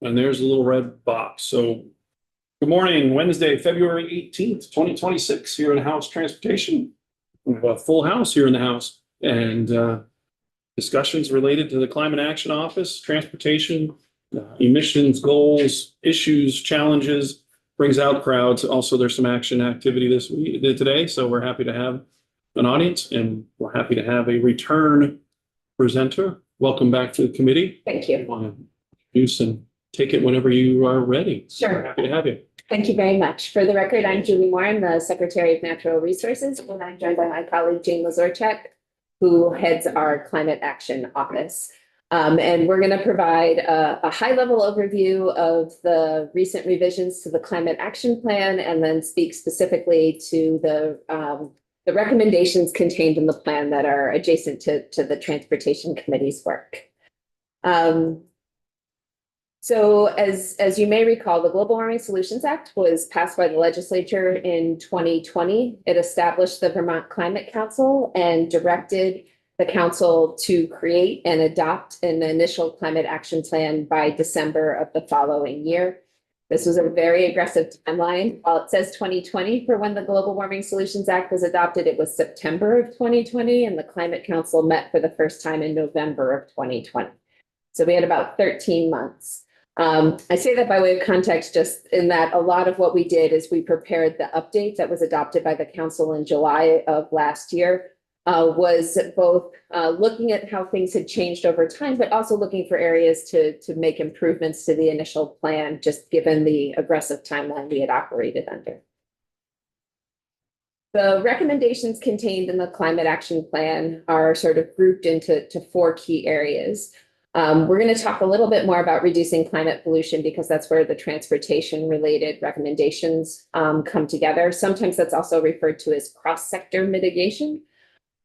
And there's a little red box. So good morning, Wednesday, February 18th, 2026, here in House Transportation. We have a full house here in the House and discussions related to the Climate Action Office, transportation, emissions, goals, issues, challenges, brings out crowds. Also, there's some action activity this week today. So we're happy to have an audience and we're happy to have a return presenter. Welcome back to the committee. Thank you. Want to introduce and take it whenever you are ready. Sure. We're happy to have you. Thank you very much. For the record, I'm Julie Moore. I'm the Secretary of Natural Resources, and I'm joined by my colleague, Jane Lazorchak, who heads our Climate Action Office. And we're going to provide a high-level overview of the recent revisions to the Climate Action Plan, and then speak specifically to the recommendations contained in the plan that are adjacent to the Transportation Committee's work. So as you may recall, the Global Warming Solutions Act was passed by the legislature in 2020. It established the Vermont Climate Council and directed the council to create and adopt an initial climate action plan by December of the following year. This was a very aggressive timeline. While it says 2020 for when the Global Warming Solutions Act was adopted, it was September of 2020, and the Climate Council met for the first time in November of 2020. So we had about 13 months. I say that by way of context, just in that a lot of what we did is we prepared the update that was adopted by the council in July of last year, was both looking at how things had changed over time, but also looking for areas to make improvements to the initial plan, just given the aggressive timeline we had operated under. The recommendations contained in the Climate Action Plan are sort of grouped into four key areas. We're going to talk a little bit more about reducing climate pollution because that's where the transportation related recommendations come together. Sometimes that's also referred to as cross-sector mitigation.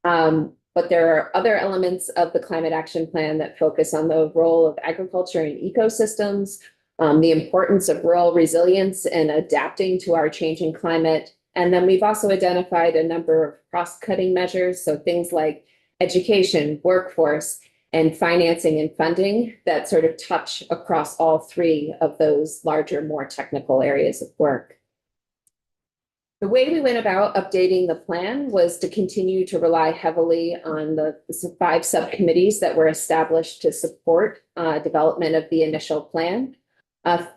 But there are other elements of the Climate Action Plan that focus on the role of agriculture and ecosystems, the importance of rural resilience and adapting to our changing climate. And then we've also identified a number of cross-cutting measures, so things like education, workforce, and financing and funding that sort of touch across all three of those larger, more technical areas of work. The way we went about updating the plan was to continue to rely heavily on the 5 subcommittees that were established to support development of the initial plan.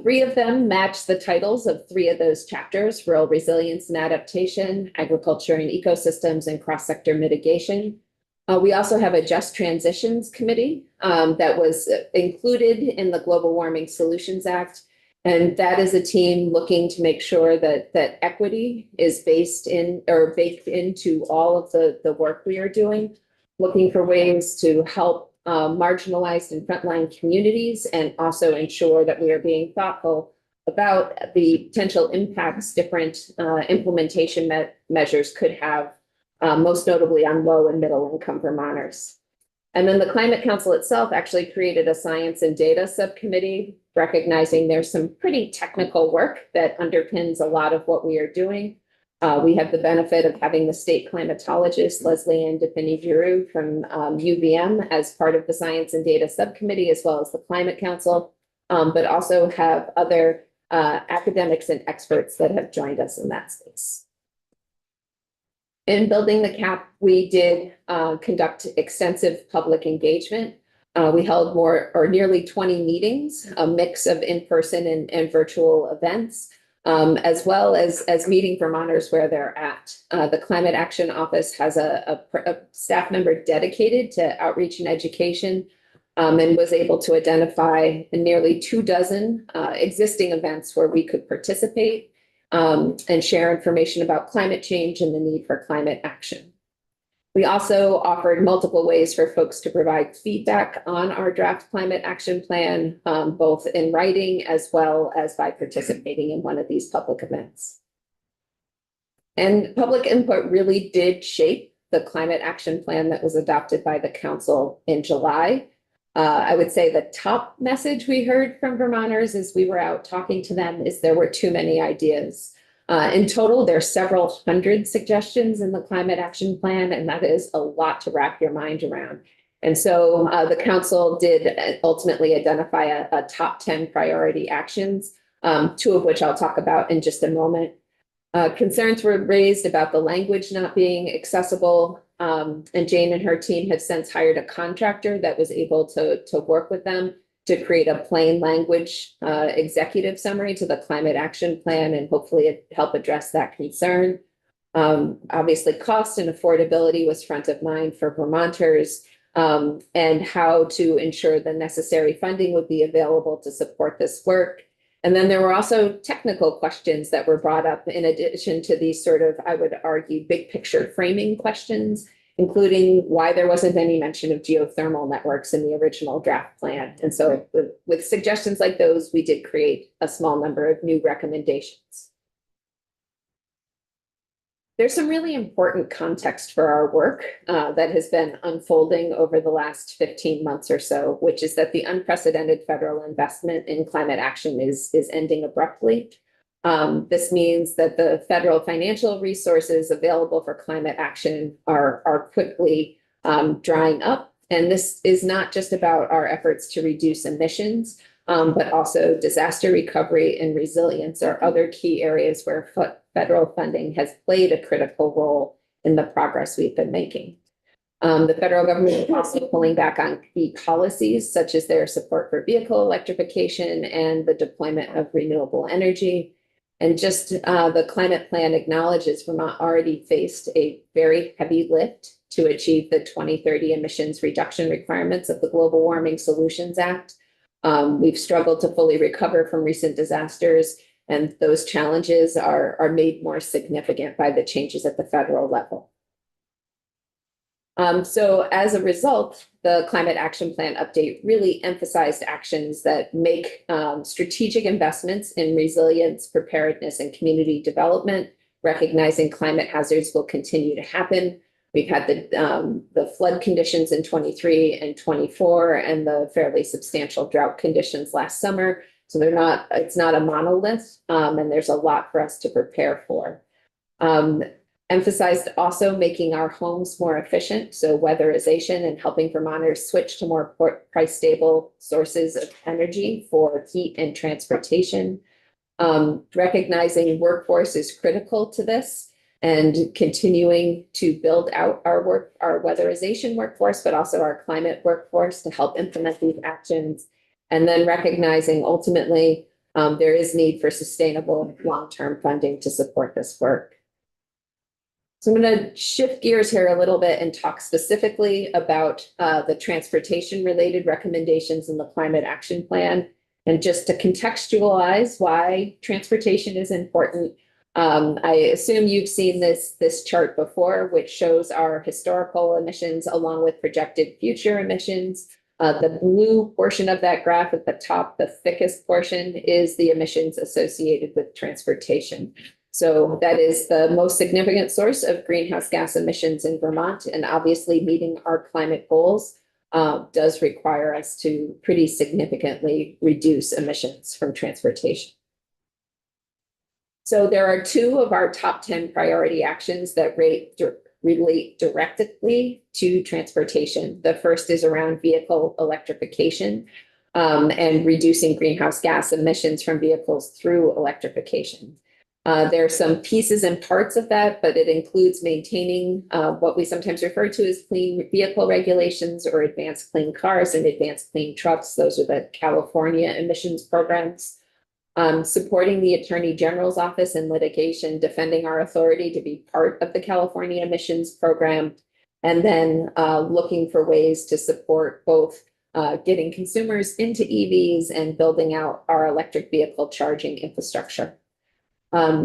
3 of them match the titles of 3 of those chapters: rural resilience and adaptation, agriculture and ecosystems, and cross-sector mitigation. We also have a Just Transitions Committee that was included in the Global Warming Solutions Act. And that is a team looking to make sure that equity is baked into all of the work we are doing, looking for ways to help marginalized and frontline communities, and also ensure that we are being thoughtful about the potential impacts different implementation measures could have, most notably on low and middle income Vermonters. And then the Climate Council itself actually created a science and data subcommittee, recognizing there's some pretty technical work that underpins a lot of what we are doing. We have the benefit of having the state climatologist, Leslie Ann DeFini-Giroux from UVM as part of the science and data subcommittee, as well as the Climate Council, but also have other academics and experts that have joined us in that space. In building the CAP, we did conduct extensive public engagement. We held nearly 20 meetings, a mix of in-person and virtual events, as well as meeting Vermonters where they're at. The Climate Action Office has a staff member dedicated to outreach and education, and was able to identify nearly 24 existing events where we could participate and share information about climate change and the need for climate action. We also offered multiple ways for folks to provide feedback on our draft climate action plan, both in writing as well as by participating in one of these public events. And public input really did shape the climate action plan that was adopted by the council in July. I would say the top message we heard from Vermonters as we were out talking to them is there were too many ideas. In total, there are several hundred suggestions in the Climate Action Plan, and that is a lot to wrap your mind around. And so the council did ultimately identify a top 10 priority actions, two of which I'll talk about in just a moment. Concerns were raised about the language not being accessible, and Jane and her team have since hired a contractor that was able to work with them to create a plain language executive summary to the climate action plan and hopefully help address that concern. Obviously, cost and affordability was front of mind for Vermonters, and how to ensure the necessary funding would be available to support this work. And then there were also technical questions that were brought up in addition to these sort of, I would argue, big picture framing questions, including why there wasn't any mention of geothermal networks in the original draft plan. And so with suggestions like those, we did create a small number of new recommendations. There's some really important context for our work that has been unfolding over the last 15 months or so, which is that the unprecedented federal investment in climate action is ending abruptly. This means that the federal financial resources available for climate action are quickly drying up. And this is not just about our efforts to reduce emissions, but also disaster recovery and resilience are other key areas where federal funding has played a critical role in the progress we've been making. The federal government is also pulling back on key policies, such as their support for vehicle electrification and the deployment of renewable energy. And just the climate plan acknowledges Vermont already faced a very heavy lift to achieve the 2030 emissions reduction requirements of the Global Warming Solutions Act. We've struggled to fully recover from recent disasters, and those challenges are made more significant by the changes at the federal level. So as a result, the Climate Action Plan update really emphasized actions that make strategic investments in resilience, preparedness, and community development, recognizing climate hazards will continue to happen. We've had the flood conditions in 23 and 24 and the fairly substantial drought conditions last summer. So it's not a monolith, and there's a lot for us to prepare for. Emphasized also making our homes more efficient, so weatherization and helping Vermonters switch to more price stable sources of energy for heat and transportation. Recognizing workforce is critical to this and continuing to build out our weatherization workforce, but also our climate workforce to help implement these actions. And then recognizing ultimately there is need for sustainable long-term funding to support this work. So I'm going to shift gears here a little bit and talk specifically about the transportation-related recommendations in the Climate Action Plan. And just to contextualize why transportation is important, I assume you've seen this chart before, which shows our historical emissions along with projected future emissions. The blue portion of that graph at the top, the thickest portion, is the emissions associated with transportation. So that is the most significant source of greenhouse gas emissions in Vermont, and obviously meeting our climate goals does require us to pretty significantly reduce emissions from transportation. So there are two of our top 10 priority actions that relate directly to transportation. The first is around vehicle electrification and reducing greenhouse gas emissions from vehicles through electrification. There are some pieces and parts of that, but it includes maintaining what we sometimes refer to as clean vehicle regulations or advanced clean cars and advanced clean trucks. Those are the California emissions programs. Supporting the Attorney General's office in litigation, defending our authority to be part of the California emissions program, and then looking for ways to support both getting consumers into EVs and building out our electric vehicle charging infrastructure.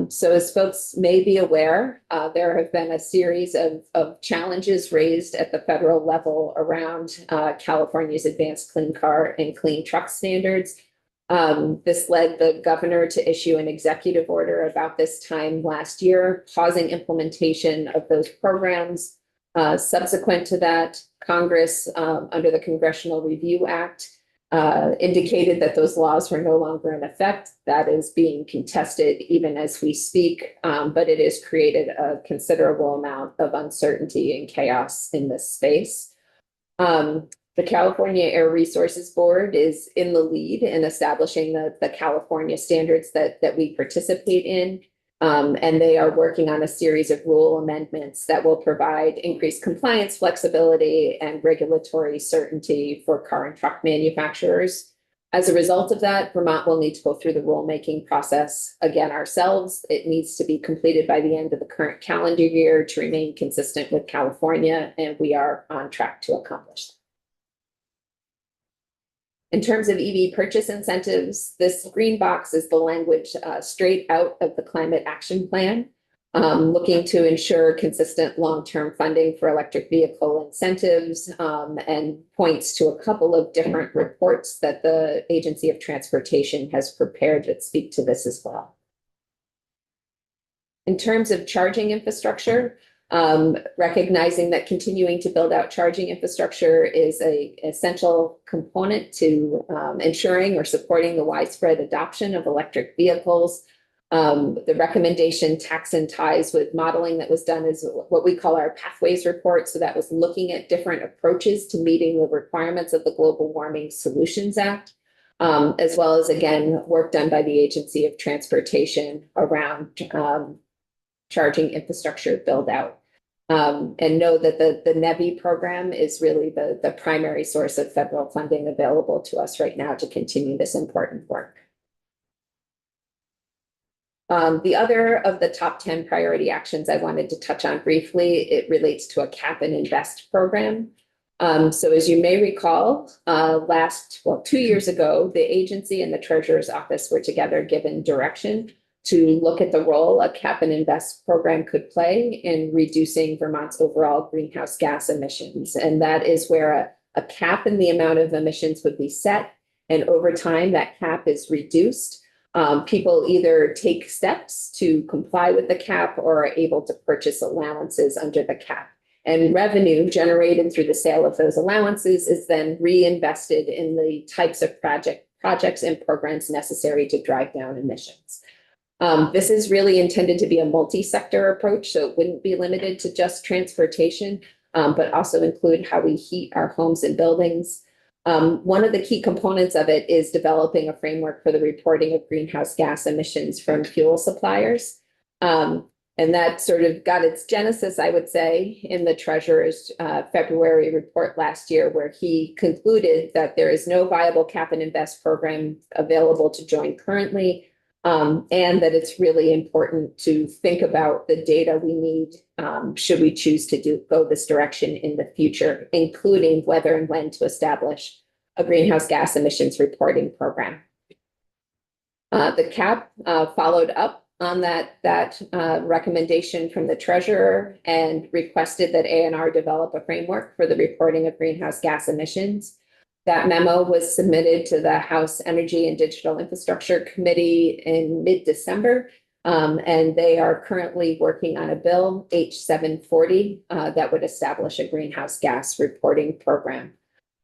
So as folks may be aware, there have been a series of challenges raised at the federal level around California's advanced clean car and clean truck standards. This led the governor to issue an executive order about this time last year, pausing implementation of those programs. Subsequent to that, Congress, under the Congressional Review Act, indicated that those laws were no longer in effect. That is being contested even as we speak, but it has created a considerable amount of uncertainty and chaos in this space. The California Air Resources Board is in the lead in establishing the California standards that we participate in. And they are working on a series of rule amendments that will provide increased compliance, flexibility, and regulatory certainty for car and truck manufacturers. As a result of that, Vermont will need to go through the rulemaking process again ourselves. It needs to be completed by the end of the current calendar year to remain consistent with California, and we are on track to accomplish that. In terms of EV purchase incentives, this green box is the language straight out of the Climate Action Plan, looking to ensure consistent long-term funding for electric vehicle incentives, and points to a couple of different reports that the Agency of Transportation has prepared that speak to this as well. In terms of charging infrastructure, recognizing that continuing to build out charging infrastructure is an essential component to ensuring or supporting the widespread adoption of electric vehicles. The recommendation tacks and ties with modeling that was done is what we call our pathways report. So that was looking at different approaches to meeting the requirements of the Global Warming Solutions Act, as well as, again, work done by the Agency of Transportation around charging infrastructure build out. And know that the NEVI program is really the primary source of federal funding available to us right now to continue this important work. The other of the top 10 priority actions I wanted to touch on briefly, it relates to a cap and invest program. So as you may recall, 2 years ago, the agency and the Treasurer's Office were together given direction to look at the role a cap and invest program could play in reducing Vermont's overall greenhouse gas emissions. And that is where a cap in the amount of emissions would be set. And over time, that cap is reduced. People either take steps to comply with the cap or are able to purchase allowances under the cap. And revenue generated through the sale of those allowances is then reinvested in the types of projects and programs necessary to drive down emissions. This is really intended to be a multi-sector approach, so it wouldn't be limited to just transportation, but also include how we heat our homes and buildings. One of the key components of it is developing a framework for the reporting of greenhouse gas emissions from fuel suppliers. And that sort of got its genesis, I would say, in the Treasurer's February report last year, where he concluded that there is no viable cap and invest program available to join currently. And that it's really important to think about the data we need should we choose to go this direction in the future, including whether and when to establish a greenhouse gas emissions reporting program. The CAP followed up on that recommendation from the Treasurer and requested that ANR develop a framework for the reporting of greenhouse gas emissions. That memo was submitted to the House Energy and Digital Infrastructure Committee in mid-December, and they are currently working on a bill, H740, that would establish a greenhouse gas reporting program.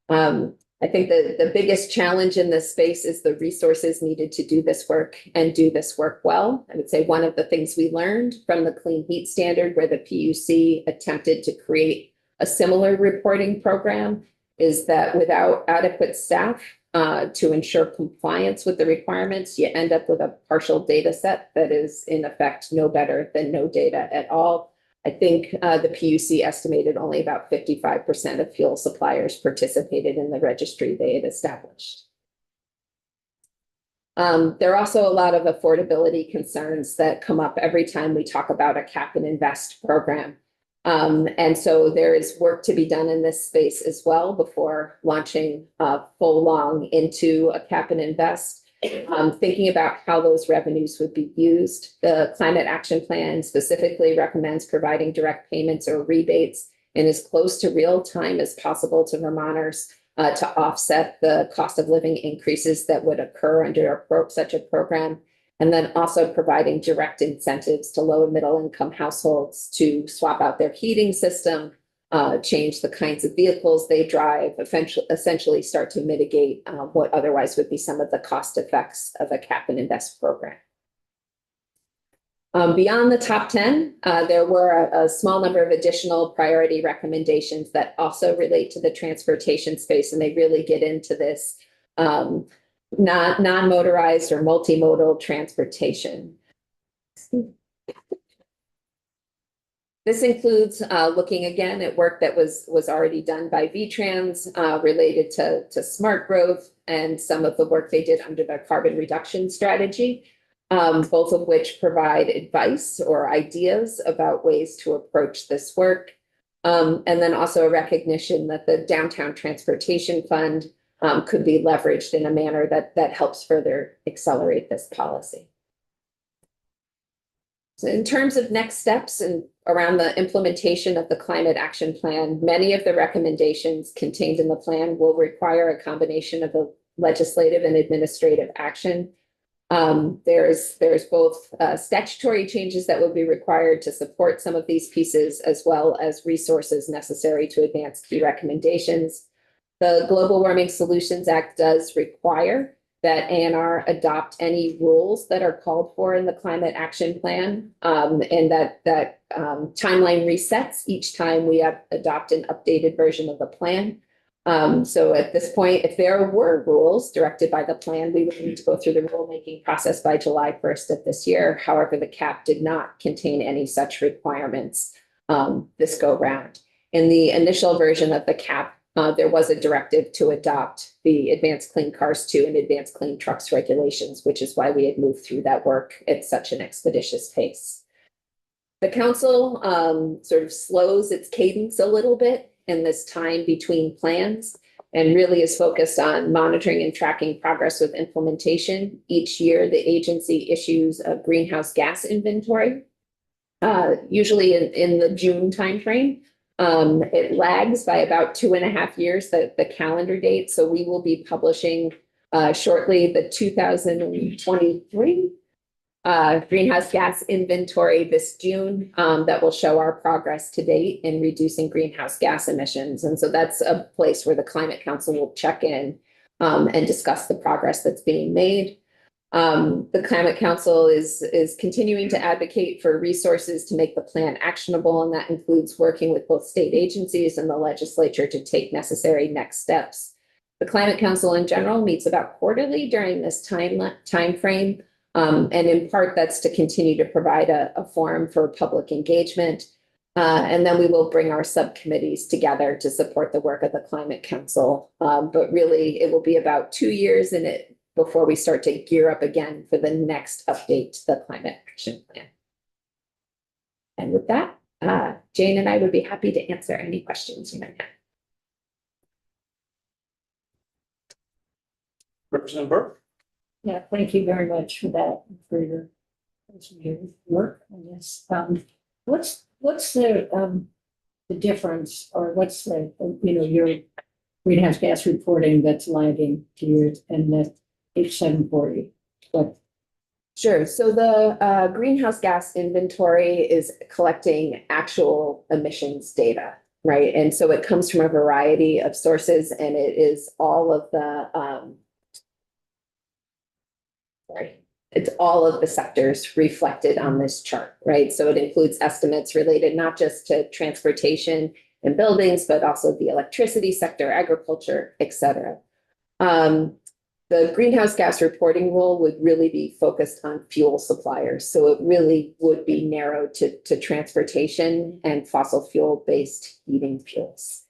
I think the biggest challenge in this space is the resources needed to do this work and do this work well. I would say one of the things we learned from the Clean Heat Standard, where the PUC attempted to create a similar reporting program, is that without adequate staff to ensure compliance with the requirements, you end up with a partial data set that is in effect no better than no data at all. I think the PUC estimated only about 55% of fuel suppliers participated in the registry they had established. There are also a lot of affordability concerns that come up every time we talk about a cap and invest program. And so there is work to be done in this space as well before launching full long into a cap and invest. Thinking about how those revenues would be used. The Climate Action Plan specifically recommends providing direct payments or rebates in as close to real time as possible to Vermonters to offset the cost of living increases that would occur under such a program. And then also providing direct incentives to low and middle income households to swap out their heating system, change the kinds of vehicles they drive, essentially start to mitigate what otherwise would be some of the cost effects of a cap and invest program. Beyond the top 10, there were a small number of additional priority recommendations that also relate to the transportation space, and they really get into this non-motorized or multimodal transportation. This includes looking again at work that was already done by VTrans related to smart growth and some of the work they did under the carbon reduction strategy, both of which provide advice or ideas about ways to approach this work. And then also a recognition that the Downtown Transportation Fund could be leveraged in a manner that helps further accelerate this policy. So in terms of next steps and around the implementation of the Climate Action Plan, many of the recommendations contained in the plan will require a combination of the legislative and administrative action. There's both statutory changes that will be required to support some of these pieces, as well as resources necessary to advance key recommendations. The Global Warming Solutions Act does require that ANR adopt any rules that are called for in the Climate Action Plan, and that timeline resets each time we adopt an updated version of the plan. So at this point, if there were rules directed by the plan, we would need to go through the rulemaking process by July 1st of this year. However, the CAP did not contain any such requirements this go round. In the initial version of the CAP, there was a directive to adopt the Advanced Clean Cars 2 and Advanced Clean Trucks regulations, which is why we had moved through that work at such an expeditious pace. The council sort of slows its cadence a little bit in this time between plans and really is focused on monitoring and tracking progress with implementation. Each year, the agency issues a greenhouse gas inventory, usually in the June timeframe. It lags by about 2.5 years, the calendar date. So we will be publishing shortly the 2023 greenhouse inventory inventory this June that will show our progress to date in reducing greenhouse gas emissions. And so that's a place where the Climate Council will check in and discuss the progress that's being made. The Climate Council is continuing to advocate for resources to make the plan actionable, and that includes working with both state agencies and the legislature to take necessary next steps. The Climate Council in general meets about quarterly during this time frame, and in part that's to continue to provide a forum for public engagement. And then we will bring our subcommittees together to support the work of the Climate Council. But really, it will be about 2 years in it before we start to gear up again for the next update to the Climate Action Plan. And with that, Jane and I would be happy to answer any questions you might have. Representative Burke. Yeah, thank you very much for that, for your work on this. What's the difference, or what's the, your greenhouse gas reporting that's lagging to yours and the H740? What? Sure. So the greenhouse gas inventory is collecting actual emissions data, right? And so it comes from a variety of sources, and it is all of the it's all of the sectors reflected on this chart, right? So it includes estimates related not just to transportation and buildings, but also the electricity sector, agriculture, et cetera. The greenhouse gas reporting rule would really be focused on fuel suppliers. So it really would be narrowed to transportation and fossil fuel-based heating fuels.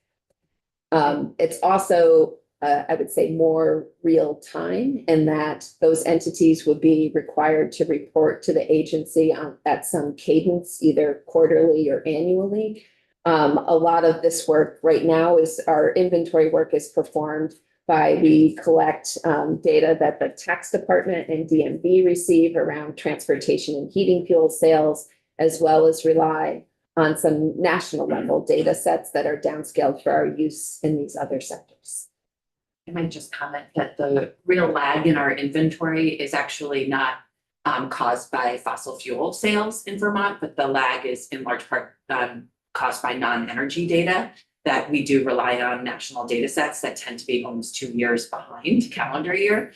It's also I would say more real time, in that those entities would be required to report to the agency at some cadence, either quarterly or annually. A lot of this work right now is our inventory work is performed by, we collect data that the tax department and DMV receive around transportation and heating fuel sales, as well as rely on some national level data sets that are downscaled for our use in these other sectors. I might just comment that the real lag in our inventory is actually not caused by fossil fuel sales in Vermont, but the lag is in large part caused by non-energy data that we do rely on national data sets that tend to be almost 2 years behind calendar year.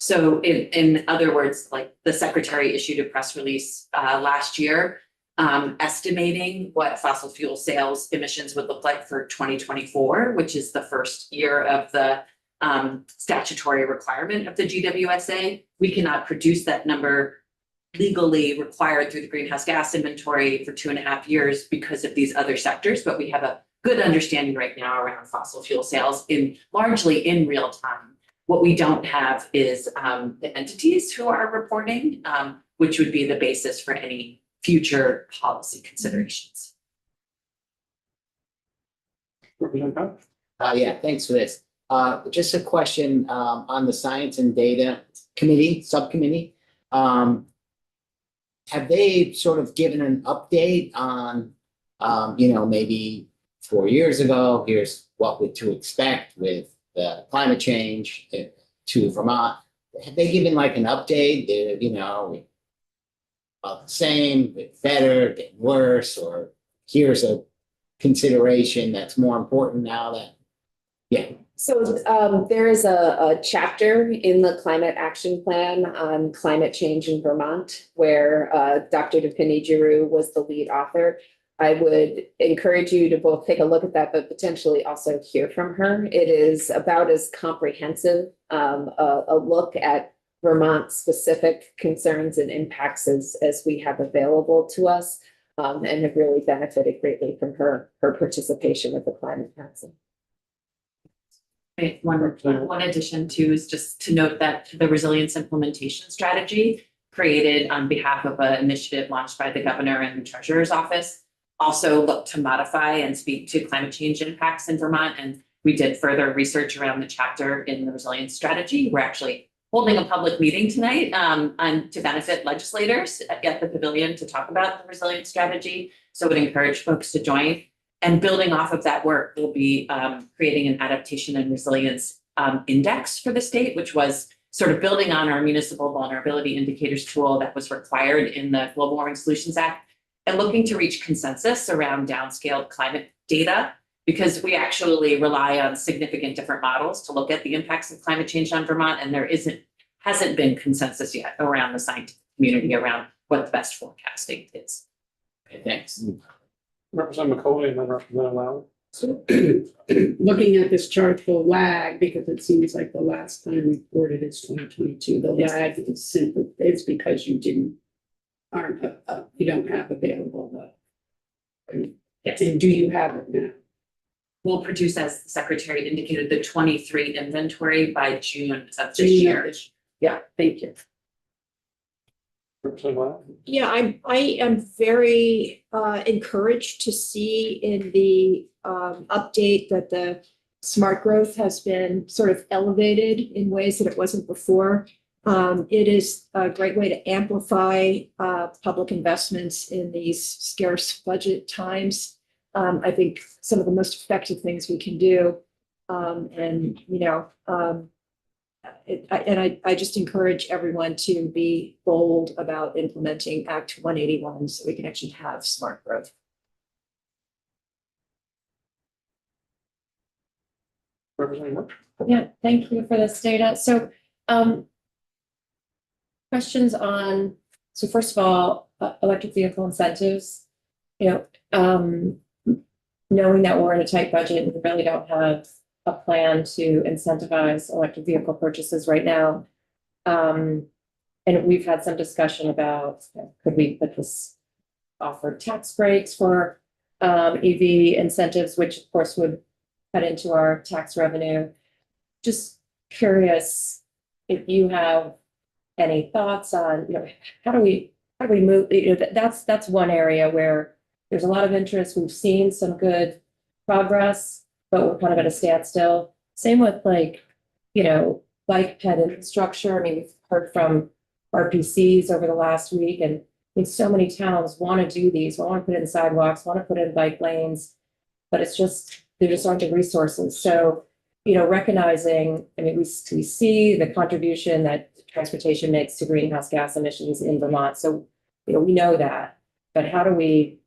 So in other words, like the secretary issued a press release last year estimating what fossil fuel sales emissions would look like for 2024, which is the first year of the statutory requirement of the GWSA. We cannot produce that number legally required through the greenhouse gas inventory for 2.5 years because of these other sectors, but we have a good understanding right now around fossil fuel sales largely in real time. What we don't have is the entities who are reporting, which would be the basis for any future policy considerations. Representative Cox? Yeah, thanks for this. Just a question on the Science and Data Subcommittee. Have they sort of given an update on, maybe 4 years ago, here's what to expect with the climate change to Vermont? Have they given like an update, about the same, better, getting worse, or here's a consideration that's more important now that, yeah. So there is a chapter in the Climate Action Plan on climate change in Vermont where Dr. Dipini Giroux was the lead author. I would encourage you to both take a look at that, but potentially also hear from her. It is about as comprehensive a look at Vermont specific concerns and impacts as we have available to us, and have really benefited greatly from her participation with the Climate Council. Right. One addition too is just to note that the resilience implementation strategy created on behalf of an initiative launched by the governor and the treasurer's office also look to modify and speak to climate change impacts in Vermont. And we did further research around the chapter in the resilience strategy. We're actually holding a public meeting tonight to benefit legislators at the pavilion to talk about the resilience strategy. So I would encourage folks to join. And building off of that work, we'll be creating an adaptation and resilience index for the state, which was sort of building on our municipal vulnerability indicators tool that was required in the Global Warming Solutions Act, and looking to reach consensus around downscaled climate data, because we actually rely on significant different models to look at the impacts of climate change on Vermont, and there hasn't been consensus yet around the scientific community around what the best forecasting is. Okay, thanks. Representative McCauley and then Representative Lowry. So looking at this chart, the lag, because it seems like the last time reported is 2022, the lag is simply, it's because you don't have available. Yes. And do you have it now? We'll produce, as the secretary indicated, the 23 inventory by June of this June of year. this- Yeah, thank you. Representative Lowry. Yeah, I am very encouraged to see in the update that the smart growth has been sort of elevated in ways that it wasn't before. It is a great way to amplify public investments in these scarce budget times. I think some of the most effective things we can do. I just encourage everyone to be bold about implementing Act 181 so we can actually have smart growth. Representative Rich. Yeah, thank you for this data. So questions on, so first of all, electric vehicle incentives, knowing that we're in a tight budget and we really don't have a plan to incentivize electric vehicle purchases right now. And we've had some discussion about, could we put this offer tax breaks for EV incentives, which of course would cut into our tax revenue. Just curious if you have any thoughts on, how do we move, that's one area where there's a lot of interest. We've seen some good progress, but we're kind of at a standstill. Same with bike ped infrastructure. I mean, we've heard from RPCs over the last week, and so many towns want to do these, want to put in sidewalks, want to put in bike lanes, but there just aren't the resources. So, recognizing, we see the contribution that transportation makes to greenhouse gas emissions in Vermont. So, we know that, but how do we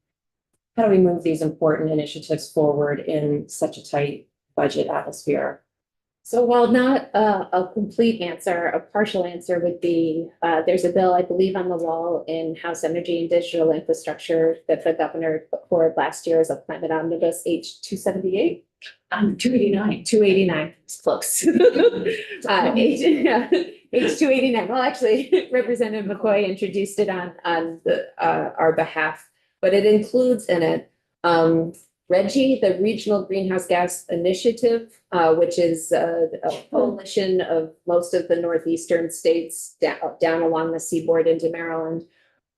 move these important initiatives forward in such a tight budget atmosphere? So while not a complete answer, a partial answer would be, there's a bill, I believe, on the wall in House Energy and Digital Infrastructure that the governor put forward last year as a climate omnibus, H 278. 289. 289, it's close. H 289. Well, actually, Representative McCoy introduced it on our behalf, but it includes in it RGGI, the Regional Greenhouse Gas Initiative, which is a coalition of most of the northeastern states down along the seaboard into Maryland,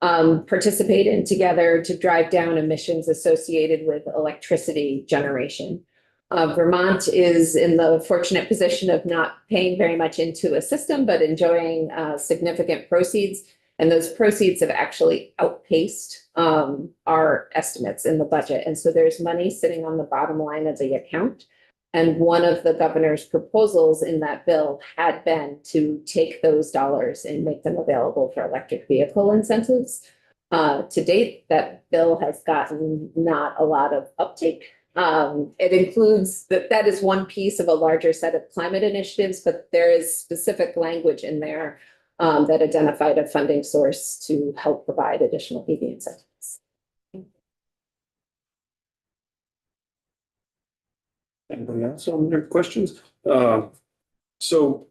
participate in together to drive down emissions associated with electricity generation. Vermont is in the fortunate position of not paying very much into a system, but enjoying significant proceeds. And those proceeds have actually outpaced our estimates in the budget. And so there's money sitting on the bottom line of the account. And one of the governor's proposals in that bill had been to take those dollars and make them available for electric vehicle incentives. To date, that bill has gotten not a lot of uptake. It includes that is one piece of a larger set of climate initiatives, but there is specific language in there that identified a funding source to help provide additional EV incentives. Anybody else on their questions? So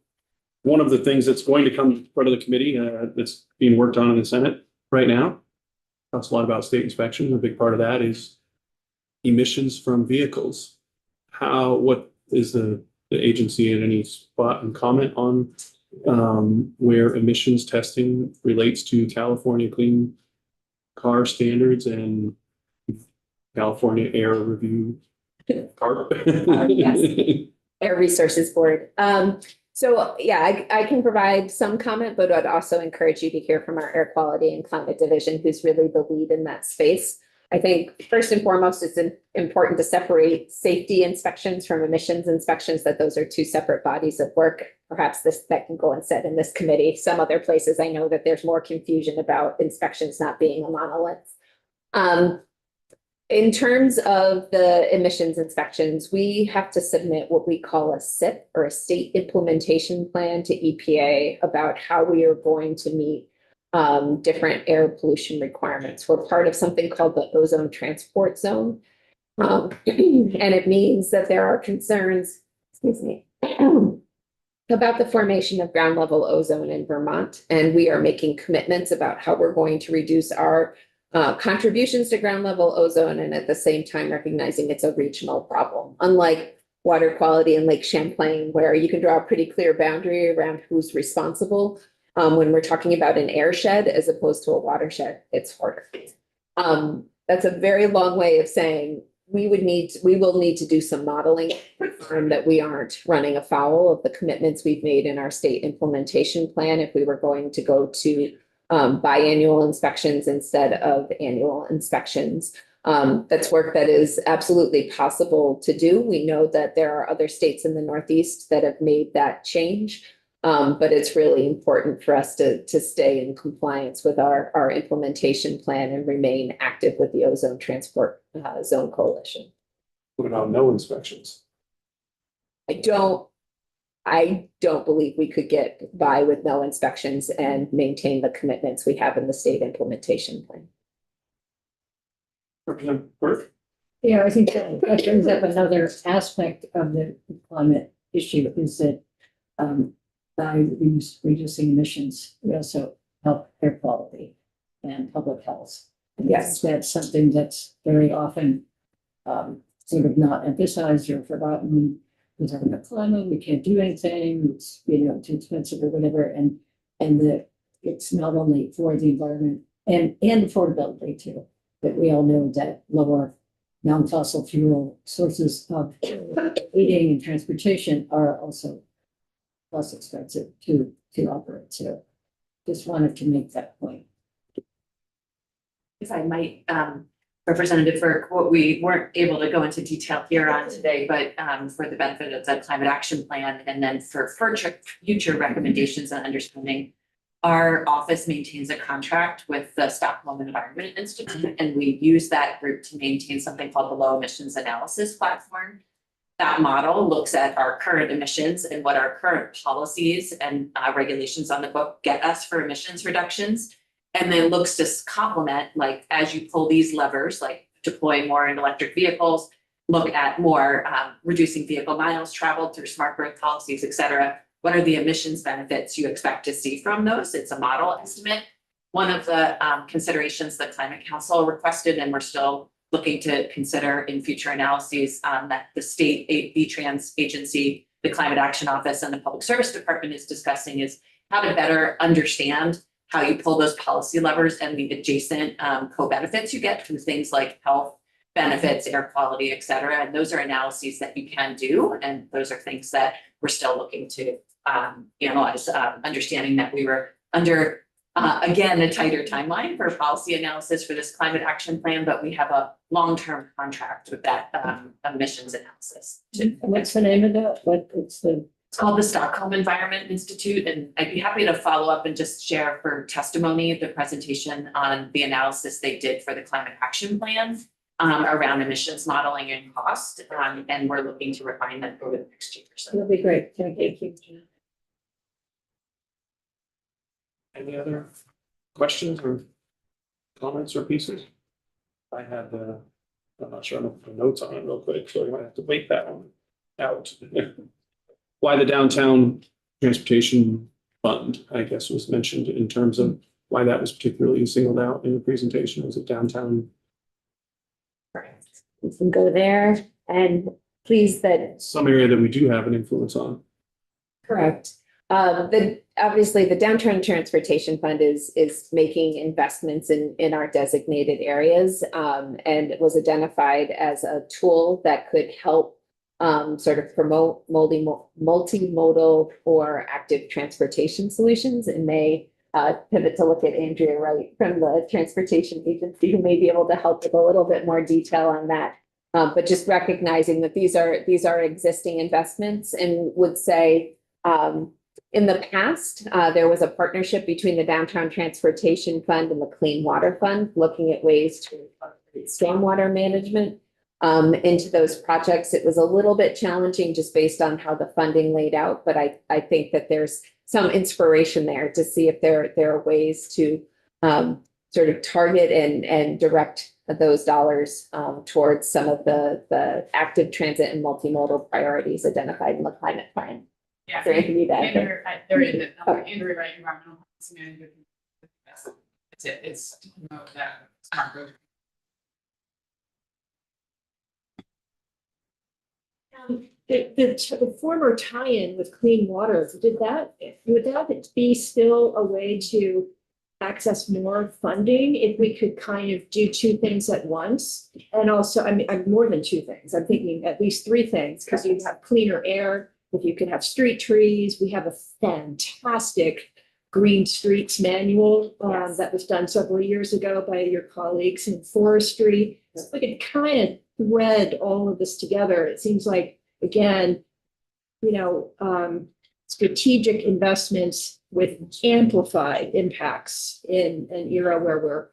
one of the things that's going to come in front of the committee that's being worked on in the Senate right now, talks a lot about state inspection. A big part of that is emissions from vehicles. What is the agency in any spot and comment on where emissions testing relates to California Clean Car Standards and California Air Review? Yes. Air Resources Board. So yeah, I can provide some comment, but I'd also encourage you to hear from our Air Quality and Climate Division, who's really the lead in that space. I think first and foremost, it's important to separate safety inspections from emissions inspections, that those are two separate bodies of work. Perhaps that can go unsaid in this committee. Some other places I know that there's more confusion about inspections not being a monolith. In terms of the emissions inspections, we have to submit what we call a SIP, or a state implementation plan, to EPA about how we are going to meet different air pollution requirements. We're part of something called the ozone transport zone. And it means that there are concerns, excuse me, about the formation of ground level ozone in Vermont. And we are making commitments about how we're going to reduce our contributions to ground level ozone, and at the same time recognizing it's a regional problem. Unlike water quality in Lake Champlain, where you can draw a pretty clear boundary around who's responsible. When we're talking about an airshed as opposed to a watershed, it's harder. That's a very long way of saying we will need to do some modeling to confirm that we aren't running afoul of the commitments we've made in our state implementation plan if we were going to go to biannual inspections instead of annual inspections. That's work that is absolutely possible to do. We know that there are other states in the Northeast that have made that change. But it's really important for us to stay in compliance with our implementation plan and remain active with the Ozone Transport Zone Coalition. What about no inspections? I don't believe we could get by with no inspections and maintain the commitments we have in the state implementation plan. Representative Burke? Yeah, I think that brings up another aspect of the climate issue, is that by reducing emissions, we also help air quality and public health. And Yes. that's something that's very often sort of not emphasized or forgotten. We're talking about climate, we can't do anything, it's, too expensive or whatever, and it's not only for the environment and affordability too, but we all know that lower non-fossil fuel sources of heating and transportation are also less expensive to operate. So just wanted to make that point. If I might, Representative Burke, what we weren't able to go into detail here on today, but for the benefit of the climate action plan and then for future recommendations and understanding, our office maintains a contract with the Stockholm Environment Institute, and we use that group to maintain something called the Low Emissions Analysis Platform. That model looks at our current emissions and what our current policies and regulations on the book get us for emissions reductions. And then looks to complement, like, as you pull these levers, like deploying more in electric vehicles, look at more reducing vehicle miles traveled through smart growth policies, et cetera. What are the emissions benefits you expect to see from those? It's a model estimate. One of the considerations the Climate Council requested, and we're still looking to consider in future analyses, that the state VTrans agency, the Climate Action Office, and the Public Service Department is discussing is how to better understand how you pull those policy levers and the adjacent co-benefits you get from things like health benefits, air quality, et cetera. And those are analyses that you can do. And those are things that we're still looking to analyze, understanding that we were under, again, a tighter timeline for policy analysis for this climate action plan, but we have a long-term contract with that emissions analysis. What's the name of that? It's called the Stockholm Environment Institute, and I'd be happy to follow up and just share for testimony the presentation on the analysis they did for the climate action plan around emissions modeling and cost, and we're looking to refine that over the next year or so. That'll be great. Thank you. Any other questions or comments or pieces? I had, I'm not sure, I'm gonna put notes on it real quick, so you might have to wait that one out. Why the downtown transportation fund, I guess, was mentioned in terms of why that was particularly singled out in the presentation. Was it downtown? You can go there and please that. Some area that we do have an influence on. Correct. Obviously the downtown transportation fund is making investments in our designated areas, and it was identified as a tool that could help sort of promote multimodal or active transportation solutions, and may pivot to look at Andrea Wright from the Transportation Agency, who may be able to help with a little bit more detail on that. But just recognizing that these are existing investments, and would say in the past, there was a partnership between the Downtown Transportation Fund and the Clean Water Fund, looking at ways to incorporate stormwater management into those projects. It was a little bit challenging just based on how the funding laid out, but I think that there's some inspiration there to see if there are ways to sort of target and direct those dollars towards some of the active transit and multimodal priorities identified in the climate plan. Yeah. Is there anything you'd add? They're in it. Andrew Wright, environmental policy manager. It's it. It's to promote that smart growth. The former tie-in with clean water, would that be still a way to access more funding if we could kind of do two things at once? And also, I'm more than two things. I'm thinking at least three things, because you have cleaner air, if you could have street trees. We have a fantastic green streets manual that was done several years ago by your colleagues in forestry. So we could kind of thread all of this together. It seems like, again, strategic investments with amplified impacts in an era where we're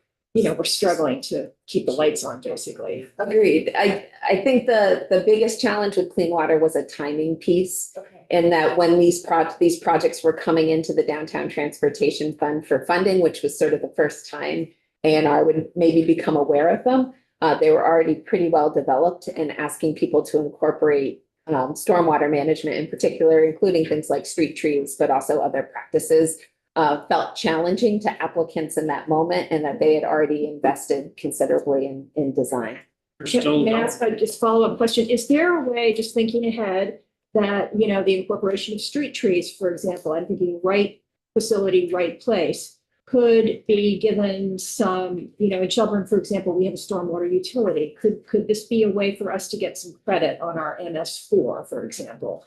struggling to keep the lights on, basically. Agreed. I think the biggest challenge with clean water was a timing piece. Okay. And that when these projects were coming into the Downtown Transportation Fund for funding, which was sort of the first time ANR would maybe become aware of them, they were already pretty well developed, and asking people to incorporate stormwater management in particular, including things like street trees, but also other practices, felt challenging to applicants in that moment, and that they had already invested considerably in design. May I ask a just follow-up question? Is there a way, just thinking ahead, that, the incorporation of street trees, for example, I'm thinking right facility, right place, could be given some, in Shelburne, for example, we have a stormwater utility. Could this be a way for us to get some credit on our MS4, for example?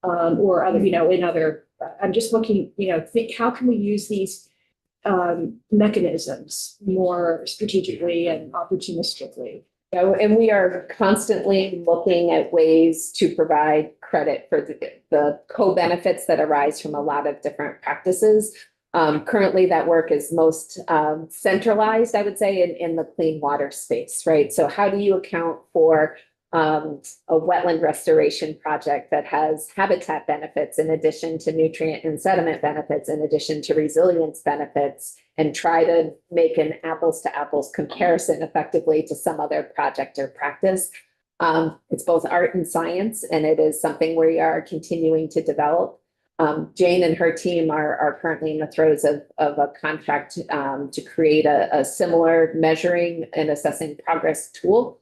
Or other, in other, I'm just looking, how can we use these mechanisms more strategically and opportunistically? And we are constantly looking at ways to provide credit for the co-benefits that arise from a lot of different practices. Currently, that work is most centralized, I would say, in the clean water space, right? So how do you account for a wetland restoration project that has habitat benefits in addition to nutrient and sediment benefits, in addition to resilience benefits, and try to make an apples to apples comparison effectively to some other project or practice. It's both art and science, and it is something we are continuing to develop. Jane and her team are currently in the throes of a contract to create a similar measuring and assessing progress tool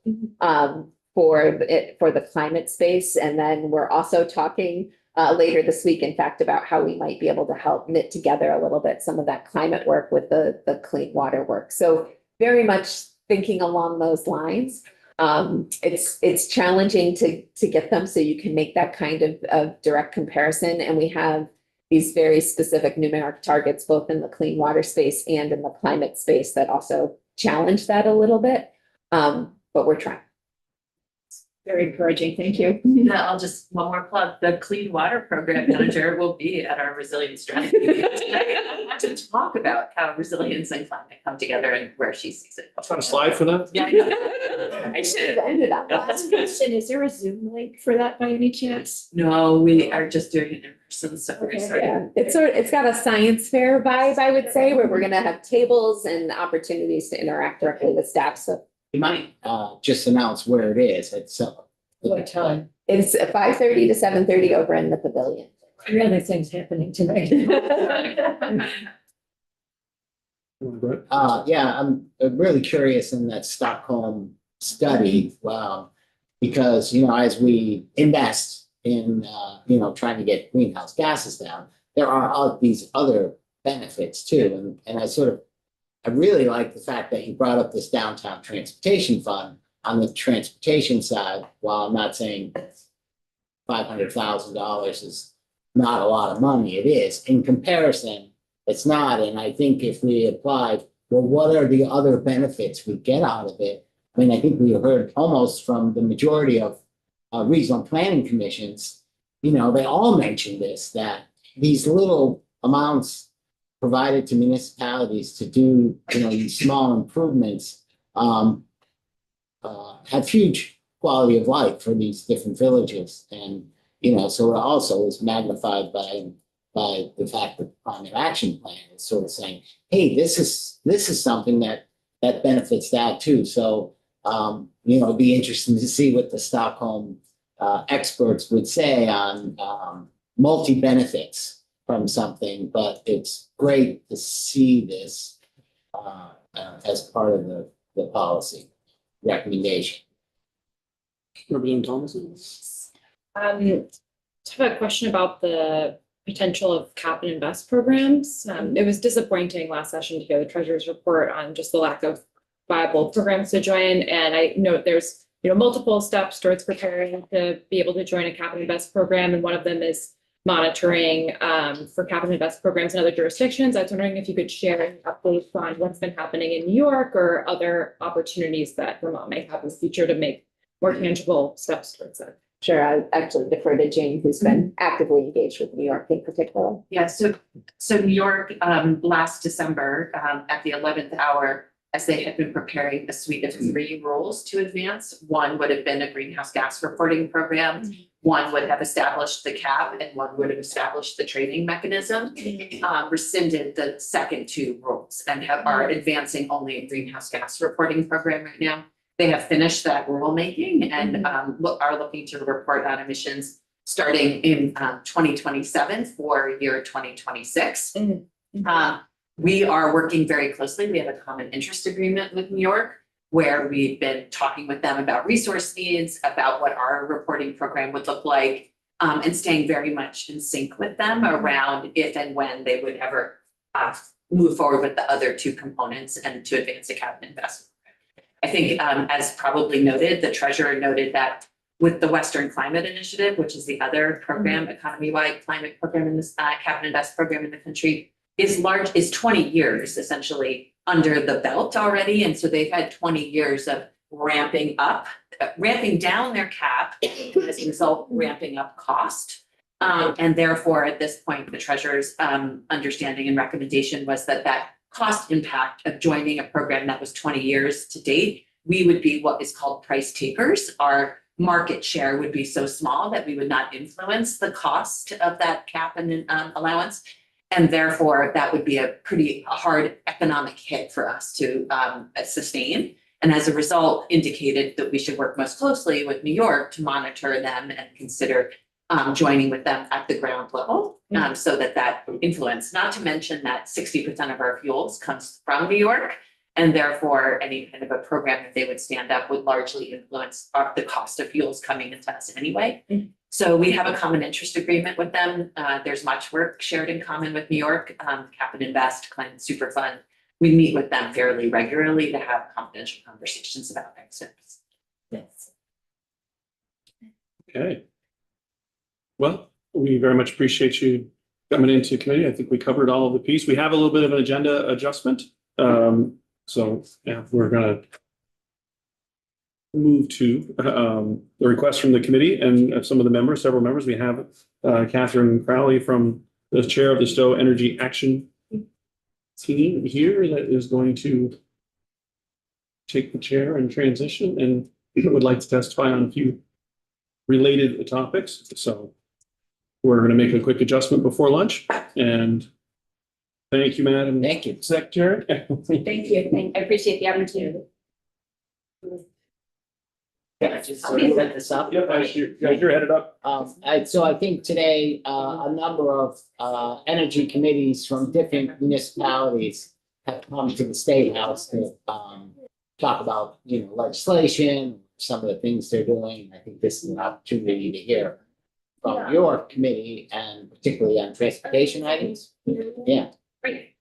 for the climate space. And then we're also talking later this week, in fact, about how we might be able to help knit together a little bit some of that climate work with the clean water work. So very much thinking along those lines. It's challenging to get them so you can make that kind of direct comparison. And we have these very specific numeric targets, both in the clean water space and in the climate space, that also challenge that a little bit. But we're trying. Very encouraging. Thank you. I'll just, one more plug, the clean water program manager will be at our resilience strategy tonight to talk about how resilience and climate come together and where she sees it. Got a slide for that? Yeah, I know. I should. Ended up. Last question, is there a Zoom link for that by any chance? No, we are just doing it in person, so we're Okay. starting. Yeah, it's got a science fair vibe, I would say, where we're gonna have tables and opportunities to interact directly with staff. So You might just announce where it is. It's What time? it's 5:30 to 7:30 over in the pavilion. Three other things happening tonight. Brett? yeah, I'm really curious in that Stockholm study, because, as we invest in, trying to get greenhouse gases down, there are these other benefits too. And I really like the fact that you brought up this downtown transportation fund on the transportation side. While I'm not saying $500,000 is not a lot of money, it is. In comparison, it's not. And I think if we applied, well, what are the other benefits we get out of it? I mean, I think we heard almost from the majority of regional planning commissions, they all mentioned this, that these little amounts provided to municipalities to do, these small improvements have huge quality of life for these different villages. And, so it also is magnified by the fact that the climate action plan is sort of saying, hey, this is something that benefits that too. So, it'd be interesting to see what the Stockholm experts would say on multi-benefits from something, but it's great to see this as part of the policy recommendation. Representative Thomason? I have a question about the potential of cap and invest programs. It was disappointing last session to hear the treasurer's report on just the lack of viable programs to join. And I know there's, multiple steps towards preparing to be able to join a cap and invest program. And one of them is monitoring for cap and invest programs in other jurisdictions. I was wondering if you could share updates on what's been happening in New York or other opportunities that Vermont may have in the future to make more tangible steps towards it. Sure, I actually defer to Jane, who's been actively engaged with New York in particular. Yeah, so New York, last December, at the 11th hour, as they had been preparing a suite of 3 rules to advance, one would have been a greenhouse gas reporting program, one would have established the cap, and one would have established the trading mechanism, rescinded the second 2 rules and are advancing only a greenhouse gas reporting program right now. They have finished that rulemaking and are looking to report on emissions starting in 2027 for year 2026. We are working very closely. We have a common interest agreement with New York, where we've been talking with them about resource needs, about what our reporting program would look like, and staying very much in sync with them around if and when they would ever move forward with the other 2 components and to advance a cabinet investment. I think, as probably noted, the treasurer noted that with the Western Climate Initiative, which is the other program, economy-wide climate program in this cabinet invest program in the country, is 20 years essentially under the belt already. And so they've had 20 years of ramping down their cap, as a result, ramping up cost. And therefore, at this point, the treasurer's understanding and recommendation was that cost impact of joining a program that was 20 years to date, we would be what is called price takers. Our market share would be so small that we would not influence the cost of that cap and allowance. And therefore, that would be a pretty hard economic hit for us to sustain. And as a result, indicated that we should work most closely with New York to monitor them and consider joining with them at the ground level, so that influence, not to mention that 60% of our fuels comes from New York. And therefore, any kind of a program that they would stand up would largely influence the cost of fuels coming into us anyway. So we have a common interest agreement with them. There's much work shared in common with New York, Cap and Invest, Climate Superfund. We meet with them fairly regularly to have confidential conversations about next steps. Yes. Okay. Well, we very much appreciate you coming into committee. I think we covered all of the piece. We have a little bit of an agenda adjustment. So yeah, we're gonna move to the request from the committee and some of the members, several members. We have Catherine Crowley from the chair of the Stowe Energy Action team here that is going to take the chair and transition and would like to testify on a few related topics. So we're going to make a quick adjustment before lunch, and thank you, Madam Thank you. Secretary. Thank you. I appreciate the opportunity. Yeah, just sort of set this up. Yep, you're headed up. So I think today, a number of, energy committees from different municipalities have come to the State House to, talk about, legislation, some of the things they're doing. I think this is an opportunity to hear from your committee and particularly on transportation items. Yeah. Great.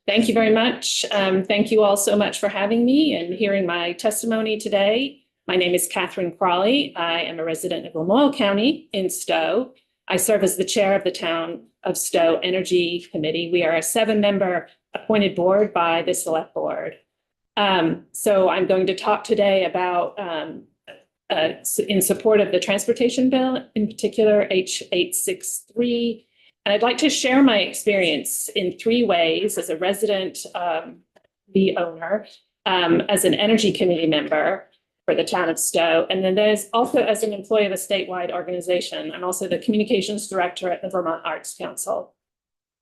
Thank you very much. Thank you all so much for having me and hearing my testimony today. My name is Catherine Crawley. I am a resident of Lamoille County in Stowe. I serve as the chair of the Town of Stowe Energy Committee. We are a 7-member appointed board by the Select Board. So I'm going to talk today about in support of the transportation bill, in particular H863. And I'd like to share my experience in 3 ways: as a resident, the owner, as an energy committee member for the town of Stowe, and then there's also as an employee of a statewide organization. I'm also the communications director at the Vermont Arts Council.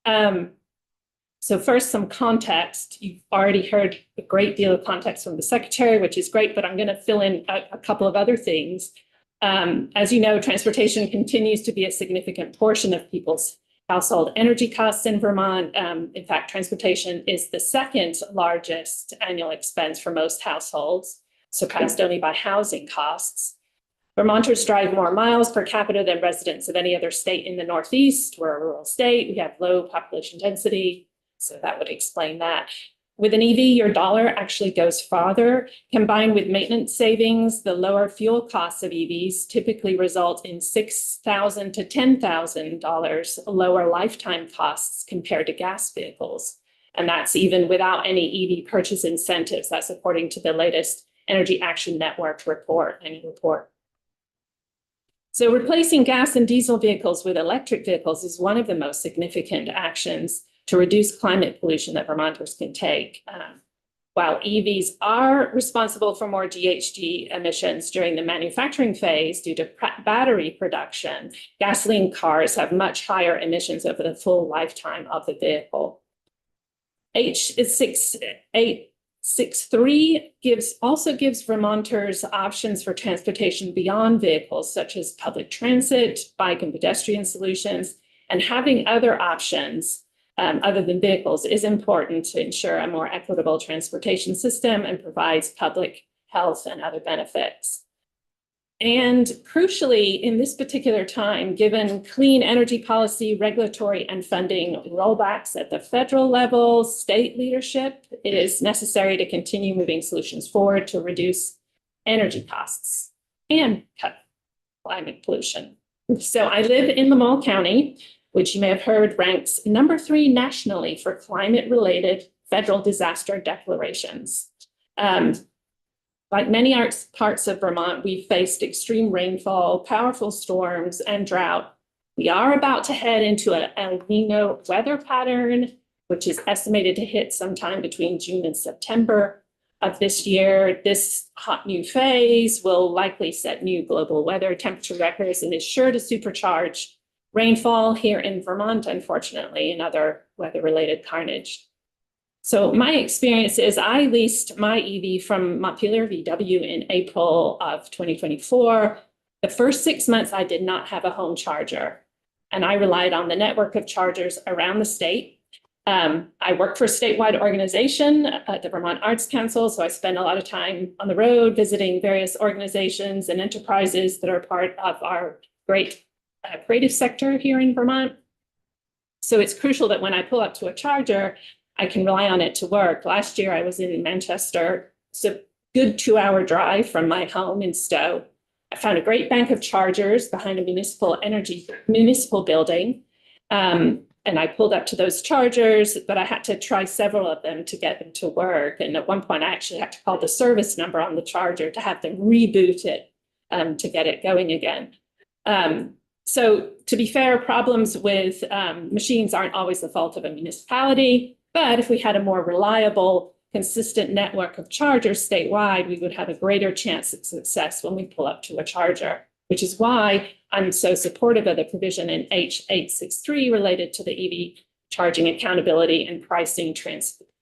So first, some context. You've already heard a great deal of context from the secretary, which is great, but I'm going to fill in a couple of other things. As you know, transportation continues to be a significant portion of people's household energy costs in Vermont. In fact, transportation is the 2nd largest annual expense for most households, surpassed only by housing costs. Vermonters drive more miles per capita than residents of any other state in the Northeast. We're a rural state. We have low population density, so that would explain that. With an EV, your dollar actually goes farther. Combined with maintenance savings, the lower fuel costs of EVs typically result in $6,000 to $10,000 lower lifetime costs compared to gas vehicles. And that's even without any EV purchase incentives. That's according to the latest Energy Action Network annual report. So replacing gas and diesel vehicles with electric vehicles is one of the most significant actions to reduce climate pollution that Vermonters can take. While EVs are responsible for more GHG emissions during the manufacturing phase due to battery production, gasoline cars have much higher emissions over the full lifetime of the vehicle. H863 also gives Vermonters options for transportation beyond vehicles, such as public transit, bike and pedestrian solutions, and having other options other than vehicles is important to ensure a more equitable transportation system and provides public health and other benefits. And crucially, in this particular time, given clean energy policy, regulatory and funding rollbacks at the federal level, state leadership, it is necessary to continue moving solutions forward to reduce energy costs and cut climate pollution. So I live in Lamoille County, which you may have heard ranks number 3 nationally for climate-related federal disaster declarations. Like many parts of Vermont, we've faced extreme rainfall, powerful storms, and drought. We are about to head into an El Nino weather pattern, which is estimated to hit sometime between June and September. of this year. This hot new phase will likely set new global weather temperature records and is sure to supercharge rainfall here in Vermont, unfortunately, and other weather-related carnage. So my experience is I leased my EV from Montpelier VW in April of 2024. The first 6 months, I did not have a home charger, and I relied on the network of chargers around the state. I work for a statewide organization at the Vermont Arts Council, so I spend a lot of time on the road visiting various organizations and enterprises that are part of our great creative sector here in Vermont. So it's crucial that when I pull up to a charger, I can rely on it to work. Last year, I was in Manchester. It's a good 2-hour drive from my home in Stowe. I found a great bank of chargers behind a municipal building. And I pulled up to those chargers, but I had to try several of them to get them to work. And at one point, I actually had to call the service number on the charger to have them reboot it to get it going again. So to be fair, problems with machines aren't always the fault of a municipality, but if we had a more reliable, consistent network of chargers statewide, we would have a greater chance of success when we pull up to a charger, which is why I'm so supportive of the provision in H863 related to the EV charging accountability and pricing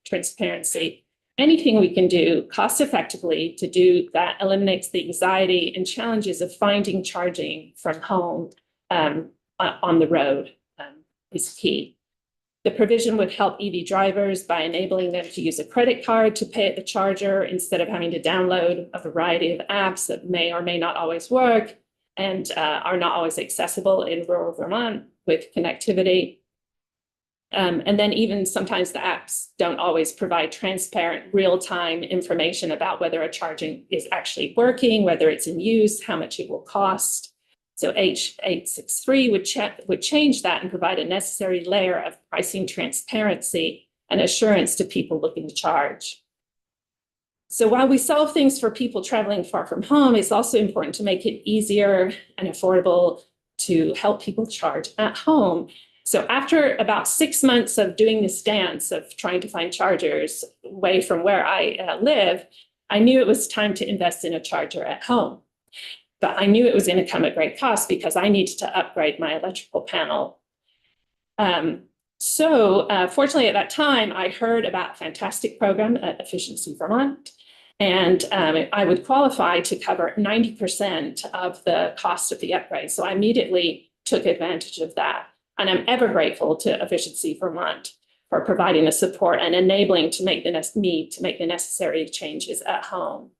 transparency. Anything we can do cost effectively to do that eliminates the anxiety and challenges of finding charging from home on the road is key. The provision would help EV drivers by enabling them to use a credit card to pay at the charger instead of having to download a variety of apps that may or may not always work and are not always accessible in rural Vermont with connectivity. And then even sometimes the apps don't always provide transparent real-time information about whether a charging is actually working, whether it's in use, how much it will cost. So H863 would change that and provide a necessary layer of pricing transparency and assurance to people looking to charge. So while we solve things for people traveling far from home, it's also important to make it easier and affordable to help people charge at home. So after about 6 months of doing this dance of trying to find chargers away from where I live, I knew it was time to invest in a charger at home. But I knew it was going to come at great cost because I needed to upgrade my electrical panel. Fortunately, at that time, I heard about a fantastic program at Efficiency Vermont, and I would qualify to cover 90% of the cost of the upgrade. So I immediately took advantage of that. And I'm ever grateful to Efficiency Vermont for providing the support and enabling me to make the necessary changes at home.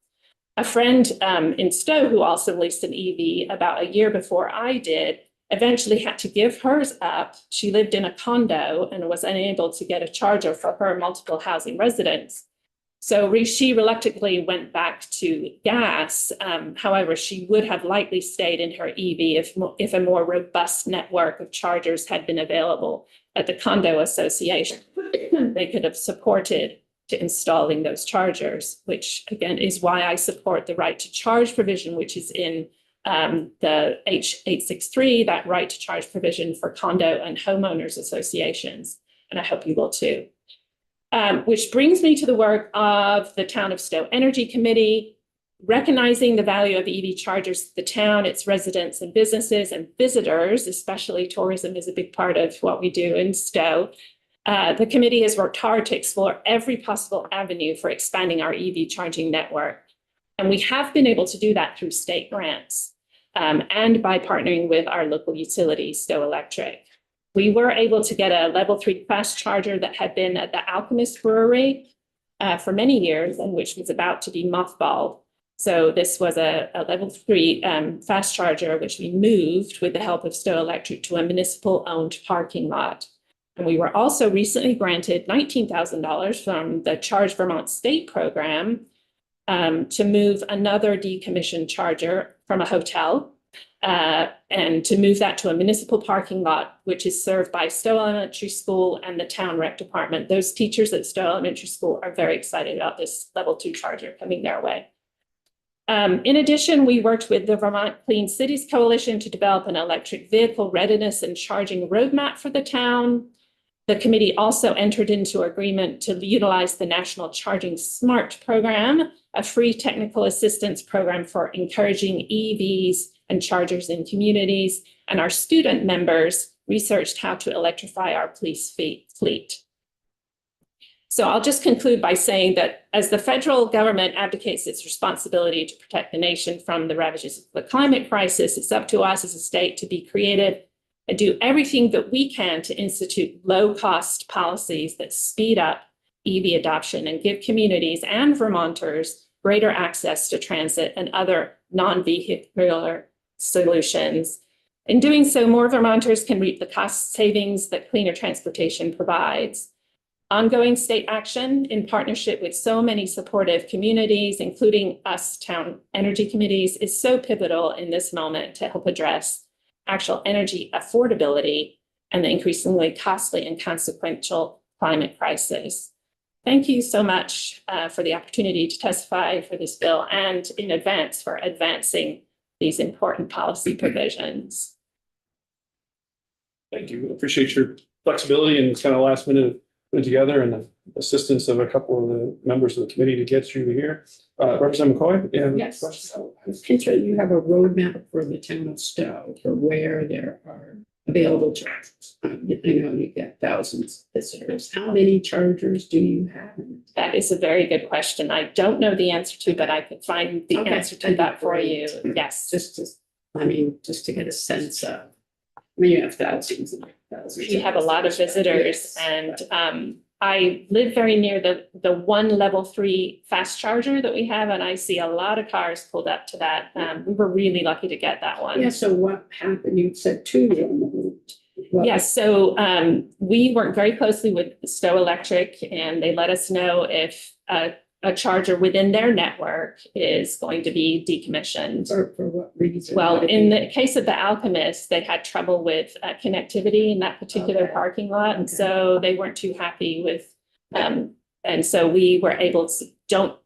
A friend in Stowe who also leased an EV about a year before I did eventually had to give hers up. She lived in a condo and was unable to get a charger for her multiple housing residence. So she reluctantly went back to gas. However, she would have likely stayed in her EV if a more robust network of chargers had been available at the condo association. They could have supported to installing those chargers, which again is why I support the right to charge provision, which is in the H863, that right to charge provision for condo and homeowners associations. And I hope you will too. Which brings me to the work of the Town of Stowe Energy Committee, recognizing the value of EV chargers to the town, its residents and businesses and visitors, especially tourism is a big part of what we do in Stowe. The committee has worked hard to explore every possible avenue for expanding our EV charging network. And we have been able to do that through state grants and by partnering with our local utility, Stowe Electric. We were able to get a level 3 fast charger that had been at the Alchemist Brewery for many years and which was about to be mothballed. So this was a level 3 fast charger, which we moved with the help of Stowe Electric to a municipal owned parking lot. And we were also recently granted $19,000 from the Charge Vermont State program to move another decommissioned charger from a hotel and to move that to a municipal parking lot, which is served by Stowe Elementary School and the Town Rec Department. Those teachers at Stowe Elementary School are very excited about this level 2 charger coming their way. In addition, we worked with the Vermont Clean Cities Coalition to develop an electric vehicle readiness and charging roadmap for the town. The committee also entered into agreement to utilize the National Charging Smart Program, a free technical assistance program for encouraging EVs and chargers in communities. And our student members researched how to electrify our police fleet. So I'll just conclude by saying that as the federal government abdicates its responsibility to protect the nation from the ravages of the climate crisis, it's up to us as a state to be creative and do everything that we can to institute low-cost policies that speed up EV adoption and give communities and Vermonters greater access to transit and other non-vehicular solutions. In doing so, more Vermonters can reap the cost savings that cleaner transportation provides. Ongoing state action in partnership with so many supportive communities, including us town energy committees, is so pivotal in this moment to help address actual energy affordability and the increasingly costly and consequential climate crisis. Thank you so much for the opportunity to testify for this bill and in advance for advancing these important policy provisions. Thank you. Appreciate your flexibility and kind of last minute putting together and the assistance of a couple of the members of the committee to get you here. Representative McCoy? Yeah. Yes, so Kendra, you have a roadmap for the town of Stowe for where there are available chargers. I know you get thousands of visitors. How many chargers do you have? That is a very good question. I don't know the answer to, but I could find the Okay, answer to that'd be that for you. great. Yes. Just to get a sense of, I mean, you have thousands and thousands. We have a lot of visitors Yes, and I live very near the one level 3 fast charger that we have, and I see a lot of cars pulled up to that. We were really lucky to get that one. Yeah, so what happened? You said 2 were moved. What- Yes, so we work very closely with Stowe Electric, and they let us know if a charger within their network is going to be decommissioned. For what reason? Well, Would it in be- the case of the Alchemist, they had trouble with connectivity in that particular Okay. parking lot, and Okay. so they weren't too happy with. And so we were able to don't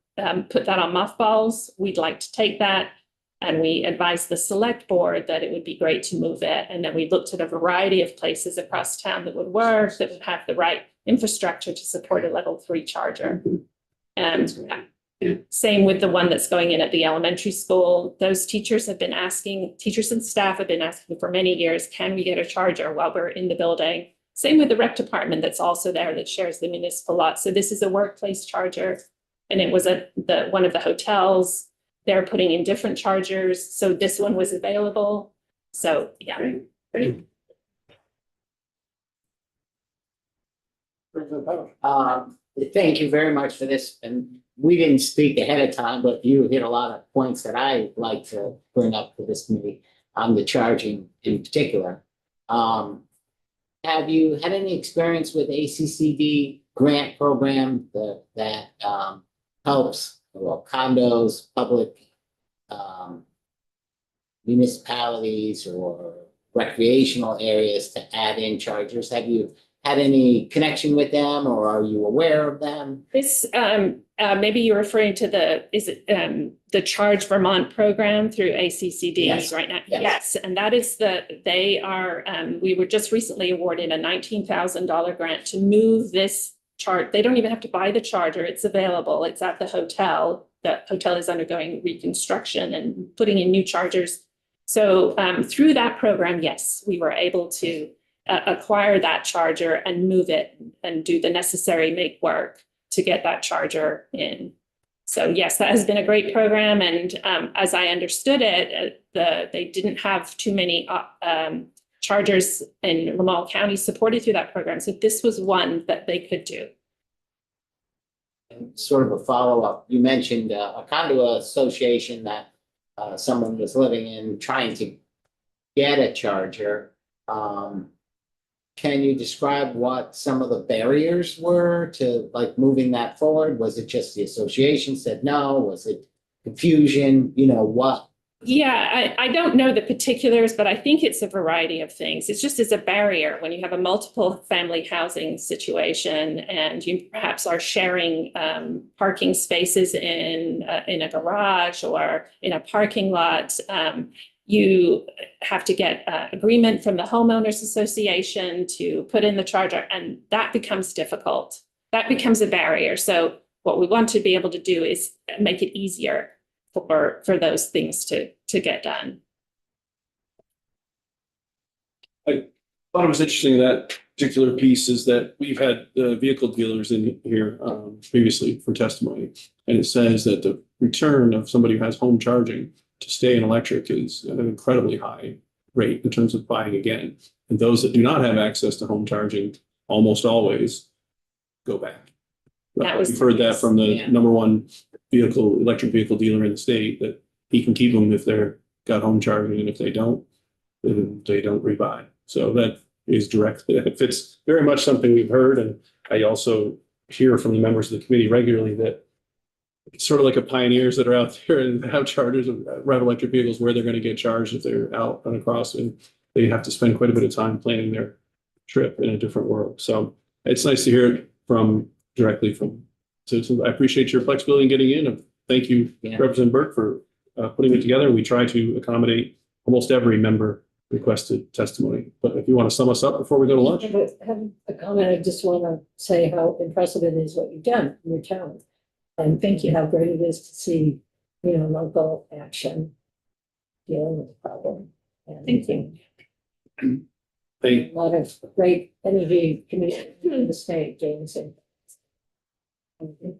put that on mothballs. We'd like to take that, and we advised the select board that it would be great to move it. And then we looked at a variety of places across town that would work, that would have the right infrastructure to support a level 3 charger. And same with the one that's going in at the elementary school. Those teachers and staff have been asking for many years, can we get a charger while we're in the building? Same with the rec department that's also there that shares the municipal lot. So this is a workplace charger, and it was at one of the hotels. They're putting in different chargers. So this one was available. So yeah. Great. Thank you very much for this, and we didn't speak ahead of time, but you hit a lot of points that I like to bring up for this committee on the charging in particular. Have you had any experience with ACCD grant program that helps condos, public municipalities or recreational areas to add in chargers? Have you had any connection with them, or are you aware of them? This, maybe you're referring to the Charge Vermont program through ACCD Yes. right now? Yes. Yes, and that is we were just recently awarded a $19,000 grant to move this they don't even have to buy the charger, it's available, it's at the hotel. The hotel is undergoing reconstruction and putting in new chargers. So through that program, yes, we were able to acquire that charger and move it and do the necessary make work to get that charger in. So yes, that has been a great program. And as I understood it, they didn't have too many chargers in Lamoille County supported through that program. So this was one that they could do. And sort of a follow-up, you mentioned a condo association that someone was living in trying to get a charger. Can you describe what some of the barriers were to like moving that forward? Was it just the association said no? Was it confusion? You know, what? Yeah, I don't know the particulars, but I think it's a variety of things. It's just as a barrier when you have a multiple family housing situation and you perhaps are sharing parking spaces in a garage or in a parking lot. you have to get agreement from the homeowners association to put in the charger, and that becomes difficult. That becomes a barrier. So what we want to be able to do is make it easier for those things to get done. I thought it was interesting that particular piece is that we've had vehicle dealers in here previously for testimony. And it says that the return of somebody who has home charging to stay in electric is at an incredibly high rate in terms of buying again. And those that do not have access to home charging almost always go back. That was We've heard that from the Yeah. number one electric vehicle dealer in the state, that he can keep them if they're got home charging, and if they don't, then they don't rebuy. So that is direct. It fits very much something we've heard. And I also hear from the members of the committee regularly that it's sort of like a pioneers that are out there and have chargers of ride electric vehicles where they're going to get charged if they're out and across, and they have to spend quite a bit of time planning their trip in a different world. So it's nice to hear it directly from. So I appreciate your flexibility in getting in, and thank you, Yeah. Representative Burke, for putting it together. We try to accommodate almost every member requested testimony. But if you want to sum us up before we go to lunch. I have a comment. I just want to say how impressive it is what you've done in your town. And thank you, how great it is to see, local action dealing with the problem. And Thank you. Thank a lot of great energy coming in the state, James. And Thank you.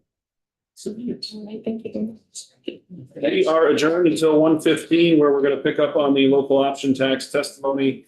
We are adjourned until 1:15, where we're going to pick up on the local option tax testimony.